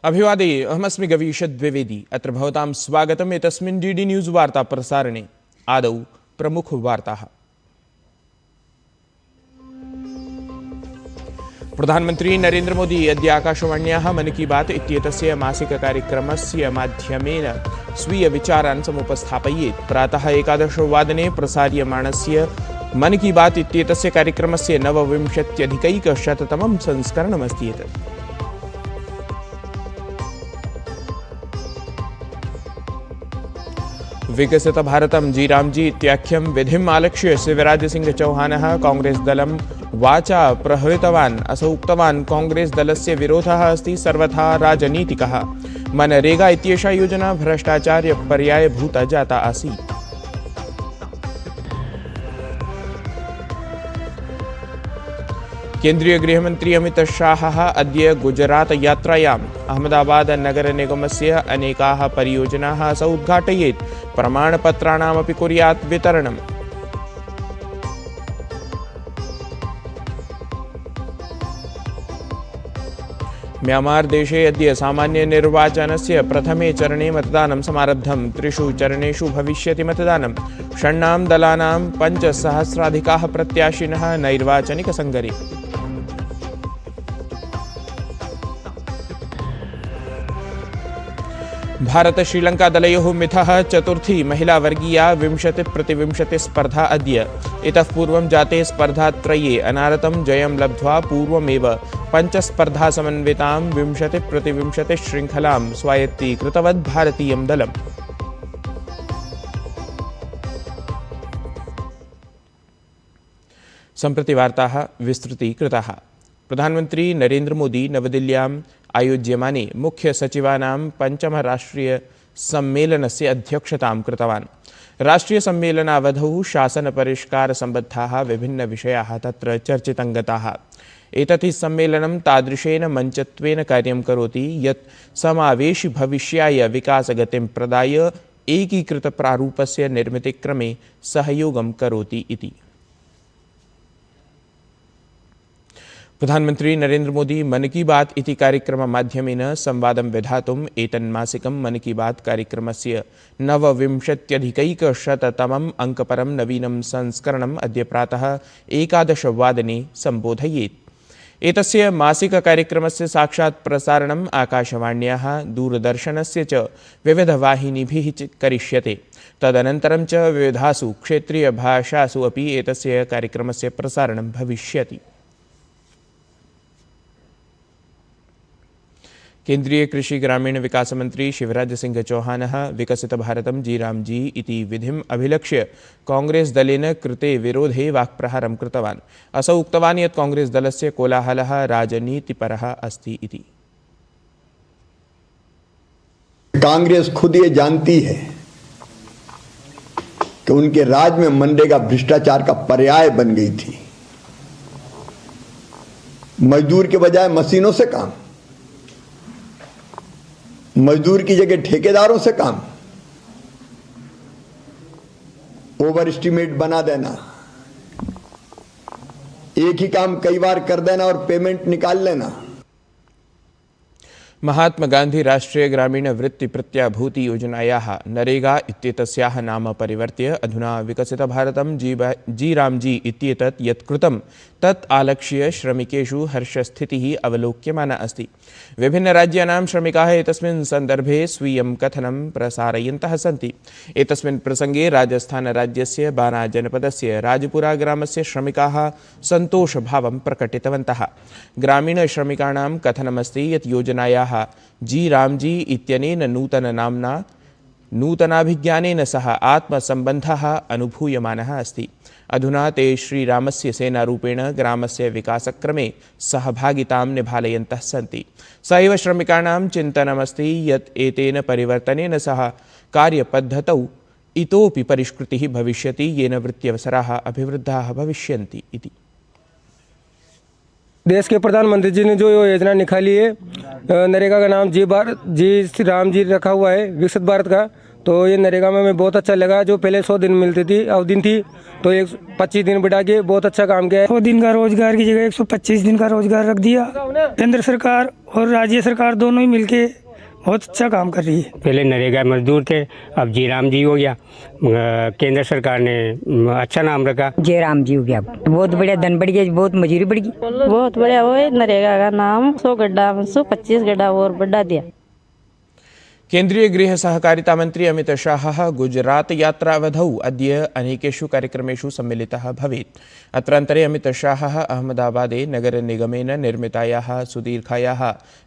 अभिवादे अहमस्मि गवीश द्विवेदी। अत्र भवतां स्वागतम् एतस्मिन् डीडी न्यूज़ वार्ता प्रसारणे। आदौ प्रमुखवार्ताः। प्रधानमन्त्री नरेन्द्र मोदी अद्य आकाशवाण्याः मन की बात इत्येतस्य मासिक कार्यक्रमस्य माध्यमेन स्वीयविचारान् समुपस्थापयेत्। प्रातः 11 वादने प्रसार्यमाणस्य मन की बात इत्येतस्य कार्यक्रमस्य 29-अधिकैकशततमं संस्करणमस्ति एतत्। विकसित भारतं जी रामजी इत्याख्यं विधिम् आलक्ष्य शिवराज सिंह चौहानः कांग्रेस दलं वाचा प्रहृतवान्। असौ उक्तवान् कांग्रेस दलस्य विरोधः अस्ति सर्वथा राजनीतिकः। मनरेगा इत्येषा योजना भ्रष्टाचार्य पर्यायभूता जाता आसीत्। केन्द्रीय गृहमन्त्री अमित शाहः अद्य गुजरात यात्रायाम्। अहमदाबाद नगर निगमस्य अनेकाः परियोजनाः असौ उद्घाटयेत्। प्रमाणपत्राणामपि कुर्यात् वितरणम्। म्यांमार देशे अद्य सामान्य निर्वाचनस्य प्रथमे चरणे मतदानं समारब्धम्। 3 चरणेषु भविष्यति मतदानं। षण्णां दलानां 5,000-अधिकाः प्रत्याशिनः नैर्वाचनिकसङ्गरे। भारत श्रीलंका दलयोः मिथः चतुर्थी महिलावर्गीया 20-20 स्पर्धा अद्य। इतः पूर्वं जाते स्पर्धात्रये अनारतं जयं लब्ध्वा पूर्वमेव 5 स्पर्धासमन्वितां 20-20 शृङ्खलां स्वायत्तीकृतवत् भारतीयं दलम्। सम्प्रति वार्ताः विस्तृतीकृताः। प्रधानमन्त्री नरेन्द्र मोदी नवदिल्ल्याम् आयोज्यमाने मुख्य सचिवानां 5म राष्ट्रीय सम्मेलनस्य अध्यक्षतां कृतवान्। राष्ट्रीय सम्मेलनावधौ शासन परिष्कार सम्बद्धाः विभिन्न विषयाः तत्र चर्चितङ्गताः। एतत् हि सम्मेलनं तादृशेन मञ्चत्वेन कार्यं करोति यत् समावेशि भविष्याय विकासगतिं प्रदाय एकीकृत प्रारूपस्य निर्मितिक्रमे सहयोगं करोति इति। प्रधानमन्त्री नरेन्द्र मोदी मन की बात इति कार्यक्रममाध्यमेन संवादं विधातुम् एतन्मासिकं मन की बात कार्यक्रमस्य 29-अधिकैकशततमम् अङ्कपरं नवीनं संस्करणम् अद्य प्रातः 11 वादने सम्बोधयेत्। एतस्य मासिककार्यक्रमस्य साक्षात् प्रसारणम् आकाशवाण्याः दूरदर्शनस्य च विविधवाहिनीभिः करिष्यते। तदनन्तरं च विविधासु क्षेत्रीयभाषासु अपि एतस्य कार्यक्रमस्य प्रसारणं भविष्यति। केन्द्रीय कृषि ग्रामीण विकास मंत्री शिवराज सिंह चौहानः विकसित भारतं जी रामजी इति विधिम् अभिलक्ष्य कांग्रेस दलेन कृते विरोधे वाक्प्रहारं कृतवान्। असौ उक्तवान् यत् कांग्रेस दलस्य कोलाहलः राजनीतिपरः अस्ति इति। कांग्रेस खुद ये जानती है कि उनके राज में मनरेगा भ्रष्टाचार का पर्याय बन गई थी। मजदूर के बजाय मशीनों से काम, मजदूर की जगह ठेकेदारों से काम, ओवर एस्टिमेट बना देना, एक ही काम कई बार कर देना और पेमेंट निकाल लेना। महात्मा गांधी राष्ट्रीय ग्रामीण वृत्ति प्रत्याभूति योजनायाः नरेगा इत्येतस्याः नाम परिवर्त्य अधुना विकसित भारतं जी रामजी इत्येतत् यत् कृतं तत् आलक्ष्य श्रमिकेषु हर्षस्थितिः अवलोक्यमाना अस्ति। विभिन्नराज्यानां श्रमिकाः एतस्मिन् सन्दर्भे स्वीयं कथनं प्रसारयन्तः सन्ति। एतस्मिन् प्रसङ्गे राजस्थानराज्यस्य बाना जनपदस्य राजपुरा ग्रामस्य श्रमिकाः सन्तोषभावं प्रकटितवन्तः। ग्रामीणश्रमिकाणां कथनमस्ति यत् योजनायाः जी रामजी इत्यनेन नूतननाम्ना नूतनाभिज्ञानेन सह आत्मसम्बन्धः अनुभूयमानः अस्ति। अधुना ते श्रीरामस्य सेनारूपेण ग्रामस्य विकासक्रमे सहभागितां निभालयन्तः सन्ति। सहैव श्रमिकाणां चिन्तनमस्ति यत् एतेन परिवर्तनेन सह कार्यपद्धतौ इतोपि परिष्कृतिः भविष्यति येन वृत्त्यवसराः अभिवृद्धाः भविष्यन्ति इति। देश के प्रधानमंत्री जी ने जो योजना निकाली है, नरेगा का नाम जी राम जी रखा हुआ है, विकसित भारत का, तो ये नरेगा में हमें बहुत अच्छा लगा। जो पहले 100 दिन मिलती थी दिन थी, तो 25 दिन बढ़ा के बहुत अच्छा काम किया है। 100 दिन का रोजगार की जगह 125 दिन का रोजगार रख दिया। केंद्र सरकार और राज्य सरकार दोनों ही मिलके बहुत अच्छा काम कर रही है। पहले नरेगा मजदूर थे, अब जयराम जी हो गया। केंद्र सरकार ने अच्छा नाम रखा, जयराम जी हो गया। बहुत बढ़िया, धन बढ़ गया, बहुत मजूरी बढ़ गई। बहुत बढ़िया हो नरेगा का नाम 100 गड्ढा 125 गड्ढा और बढ़ा दिया। केन्द्रीय गृह सहकारिता मंत्री अमित शाह गुजरात यात्रावधौ अद्य अनेकेषु कार्यक्रमेषु सम्मिलितः भवेत्। अत्रान्तरे अमित शाह अहमदाबादे नगरनिगमेन निर्मितायाः सुदीर्घायाः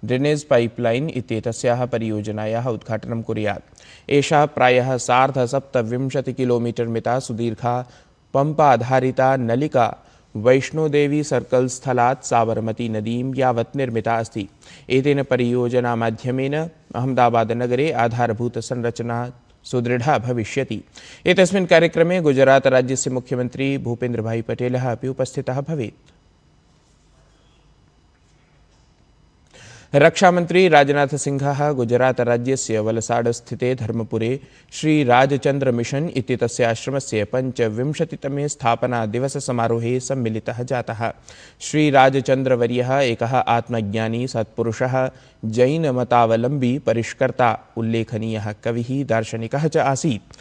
ड्रेनेज पाइपलाइन इत्येतस्याः परियोजनायाः उद्घाटनं कुर्यात्। एषा प्रायः 27 किलोमीटर मिता सुदीर्घा पम्पाधारिता नलिका वैष्णोदेवी सर्कल स्थलात् साबरमती नदीं यावत् निर्मिता अस्ति। एतेन परियोजनामाध्यमेन अहमदाबाद नगरे आधारभूतसंरचना सुदृढ़ा भविष्यति। एतस्मिन् कार्यक्रमे गुजरात राज्यस्य मुख्यमंत्री भूपेन्द्रभाई पटेलः अपि उपस्थितः भवेत्। रक्षामंत्री राजनाथ सिंहः गुजरात राज्यस्य वलसाडस्थिते धर्मपुरे श्री राजचंद्र मिशन इत्येतस्य आश्रमस्य 25तमे स्थापना दिवस समारोहे सम्मिलितः जातः। श्री राजचंद्रवर्यः एकः आत्मज्ञानी सत्पुरुषः, जैनमतावलम्बी, परिष्कर्ता, उल्लेखनीयः कविः, दार्शनिकः च आसीत्।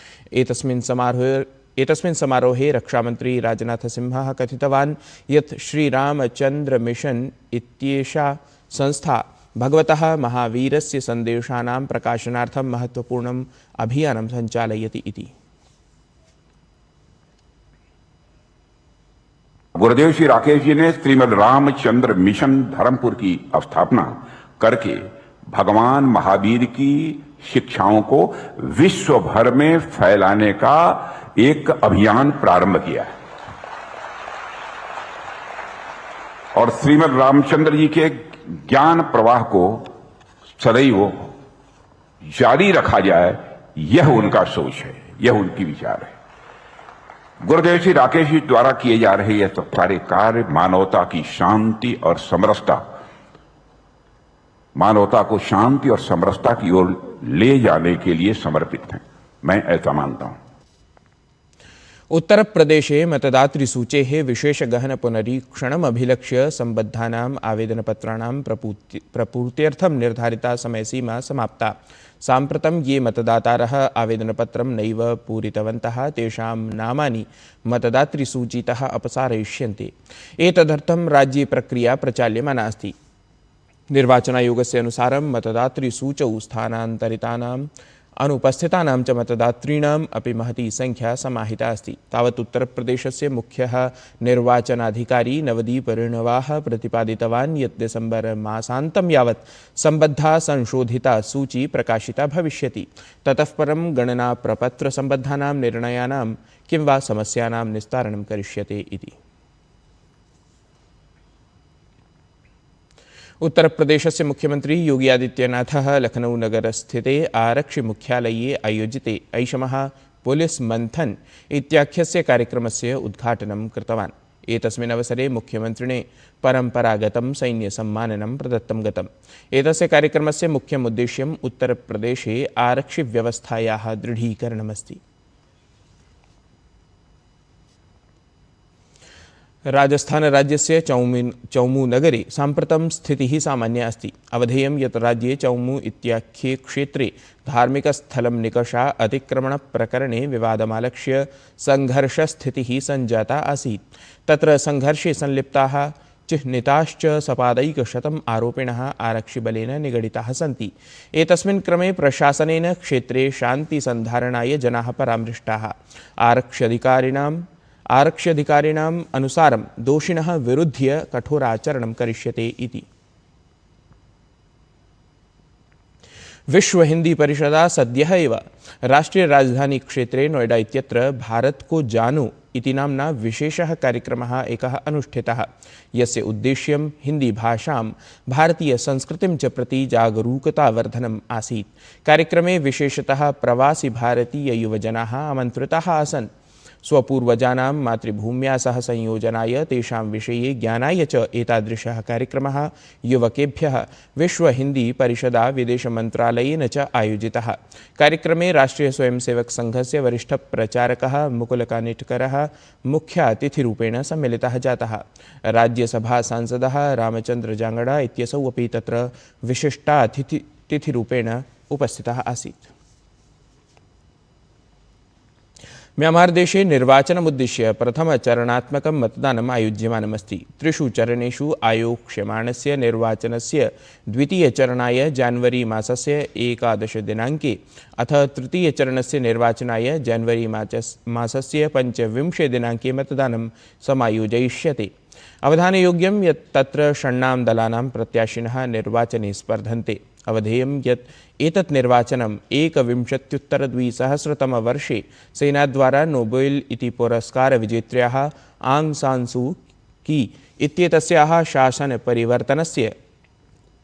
एतस्मिन् समारोहे रक्षामंत्री राजनाथसिंहः कथितवान् यत् श्रीरामचंद्र मिशन इत्येषा संस्था भगवतः महावीरस्य संदेशानां प्रकाशनार्थं महत्वपूर्णम् अभियानं संचालयति इति। गुरुदेव श्री राकेश जी ने श्रीमद रामचंद्र मिशन धर्मपुर की स्थापना करके भगवान महावीर की शिक्षाओं को विश्व भर में फैलाने का एक अभियान प्रारंभ किया है और श्रीमद रामचंद्र जी के ज्ञान प्रवाह को सदैव जारी रखा जाए, यह उनका सोच है, यह उनकी विचार है। गुरुदेव श्री राकेश जी द्वारा किए जा रहे यह सब सारे कार्य मानवता की शांति और समरसता, मानवता को शांति और समरसता की ओर ले जाने के लिए समर्पित हैं। मैं ऐसा मानता हूं। उत्तर प्रदेशे मतदातृसूचेः विशेष गहन पुनरीक्षणम् अभिलक्ष्य सम्बद्धानाम् आवेदनपत्राणां प्रपूर्त्यर्थं निर्धारिता समयसीमा समाप्ता। साम्प्रतं ये मतदातारः आवेदनपत्रं नैव पूरितवन्तः तेषां नामानि मतदातृसूचीतः अपसारयिष्यन्ते। एतदर्थं राज्ये प्रक्रिया प्रचाल्यमाना अस्ति। निर्वाचनायोगस्य अनुसारं मतदातृसूचौ स्थानान्तरितानां अनुपस्थितानां च मतदातॄणाम् अपि महती संख्या समाहिता अस्ति। तावत् उत्तरप्रदेशस्य मुख्यः निर्वाचनाधिकारी नवदीप ऋणवाः प्रतिपादितवान् यत् दिसम्बर मासान्तं यावत् सम्बद्धा संशोधिता सूची प्रकाशिता भविष्यति। ततः परं गणना प्रपत्र सम्बद्धानां निर्णयानां किं वा समस्यानां निस्तारणं करिष्यते इति। उत्तर प्रदेशस्य मुख्यमंत्री योगी आदित्यनाथः लखनऊ नगरस्थिते आरक्षि मुख्यालये आयोजिते ऐषमः पुलिस मंथन इत्याख्यस्य कार्यक्रमस्य उद्घाटनं कृतवान्। एतस्मिन् अवसरे मुख्यमन्त्रिणे परम्परागतं सैन्यसम्माननं प्रदत्तं गतम्। एतस्य कार्यक्रमस्य मुख्यम् उद्देश्यम् उत्तरप्रदेशे आरक्षिव्यवस्थायाः दृढीकरणमस्ति। राजस्थान राज्यस्य चौमू नगरे साम्प्रतं स्थितिः सामान्या अस्ति। अवधेयं यत् राज्ये चौमू इत्याख्ये क्षेत्रे धार्मिकस्थलं निकषा अतिक्रमणप्रकरणे विवादमालक्ष्य संघर्षस्थितिः सञ्जाता आसीत्। तत्र संघर्षे संलिप्ताः चिह्निताश्च सपादैकशतम् आरोपिणः आरक्षिबलेन निगडिताः सन्ति। एतस्मिन् क्रमे प्रशासनेन क्षेत्रे शान्तिसन्धारणाय जनाः परामृष्टाः। आरक्ष्यधिकारिणाम् अनुसारं दोषिणः विरुध्य कठोराचरणं करिष्यते इति। विश्व हिंदी परिषदा सद्यः एव राष्ट्रीय राजधानी क्षेत्रे नोएडा इत्यत्र भारत को जानो इति नाम्ना विशेषः कार्यक्रमः एकः अनुष्ठितः, यस्य उद्देश्यं हिंदी भाषां भारतीय संस्कृतिं च प्रति जागरूकतावर्धनम् आसीत्। कार्यक्रमे विशेषतः प्रवासी भारतीय युवजनाः आमन्त्रिताः आसन्। स्वपूर्वजानां मातृभूम्या सह संयोजनाय तेषां विषये ज्ञानाय च एतादृशः कार्यक्रमः युवकेभ्यः विश्वहिन्दीपरिषदा विदेशमन्त्रालयेन च आयोजितः। कार्यक्रमे राष्ट्रीय स्वयंसेवक संघस्य वरिष्ठप्रचारकः मुकुलकानिटकरः मुख्यातिथिरूपेण सम्मिलितः जातः। राज्यसभा सांसदः रामचन्द्र जांगड़ा इत्यसौ अपि तत्र विशिष्टातिथिरूपेण उपस्थितः आसीत्। म्यांमार देशे निर्वाचनमुद्दिश्य प्रथमचरणात्मकं मतदानम् आयोज्यमानमस्ति। 3 चरणेषु आयोक्ष्यमाणस्य निर्वाचनस्य द्वितीयचरणाय जानवरी मासस्य 11 दिनाङ्के अथ तृतीयचरणस्य निर्वाचनाय जानवरी मासस्य 25 दिनाङ्के मतदानं समायोजयिष्यते। अवधानयोग्यं यत् तत्र षण्णां दलानां प्रत्याशिनः निर्वाचने स्पर्धन्ते। अवधेयं यत् एतत् निर्वाचनम् 1921-तमवर्षे सेनाद्वारा नोबेल् इति पुरस्कारविजेत्र्याः आङ् सान् सू की इत्येतस्याः शासनपरिवर्तनस्य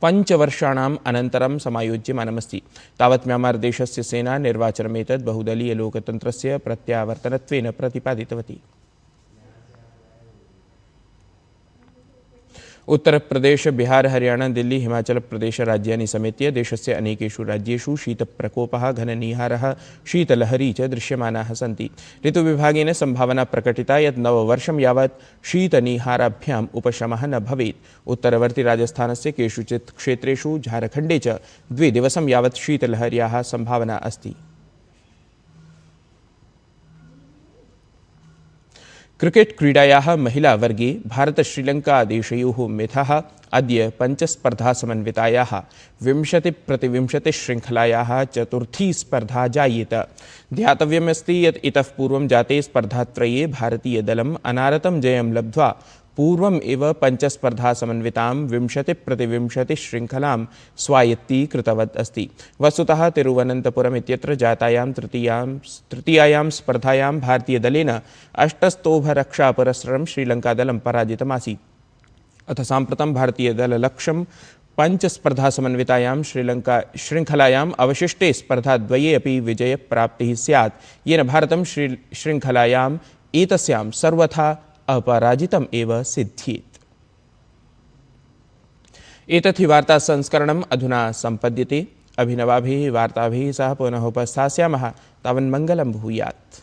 5 वर्षाणाम् अनन्तरं समायोज्यमानमस्ति। तावत् म्यांमार देशस्य सेना निर्वाचनमेतत् बहुदलीयलोकतन्त्रस्य प्रत्यावर्तनत्वेन प्रतिपादितवती। उत्तर प्रदेश, बिहार, हरियाणा, दिल्ली, हिमाचल प्रदेश राज्यानि समेत्य देशस्य अनेकेषु राज्येषु शीतप्रकोपः, घननीहारः, शीतलहरी च दृश्यमानाः सन्ति। ऋतुविभागेन संभावना प्रकटिता यत् नववर्षं यावत् शीतनिहाराभ्याम् उपशमः न भवेत्। उत्तरवर्ति राजस्थानस्य केषुचित् क्षेत्रेषु, झारखण्डे च 2 दिवसं यावत् शीतलहर्याः संभावना अस्ति। क्रिकेट क्रीडायाः महिलावर्गे भारत-श्रीलङ्का देशयोः मिथः अद्य 5 स्पर्धासमन्वितायाः 20-20 श्रृङ्खलायाः चतुर्थी स्पर्धा जायेत। ध्यातव्यमस्ति यत् इतः पूर्वं जाते स्पर्धात्रये भारतीयदलम् अनारतं जयं लब्ध्वा पूर्वम् एव 5 स्पर्धासमन्वितां 20-20 श्रृङ्खलां स्वायत्तीकृतवत् अस्ति। वस्तुतः तिरुवनन्तपुरम् इत्यत्र जातायां तृतीयायां स्पर्धायां भारतीयदलेन 8 स्तोभरक्षापुरस्सरं श्रीलङ्कादलं पराजितमासीत्। अथ साम्प्रतं भारतीयदललक्ष्यं 5 स्पर्धासमन्वितायां श्रृङ्खलायाम् अवशिष्टे स्पर्धाद्वये अपि विजयप्राप्तिः स्यात्, येन भारतं श्रृङ्खलायाम् एतस्यां सर्वथा अपराजितम् एव सिद्ध्येत्। एतत् हि वार्ता संस्करणम् अधुना सम्पद्यते। अभिनवाभिः वार्ताभिः सह पुनः उपस्थास्यामः। तावन्मङ्गलं भूयात्।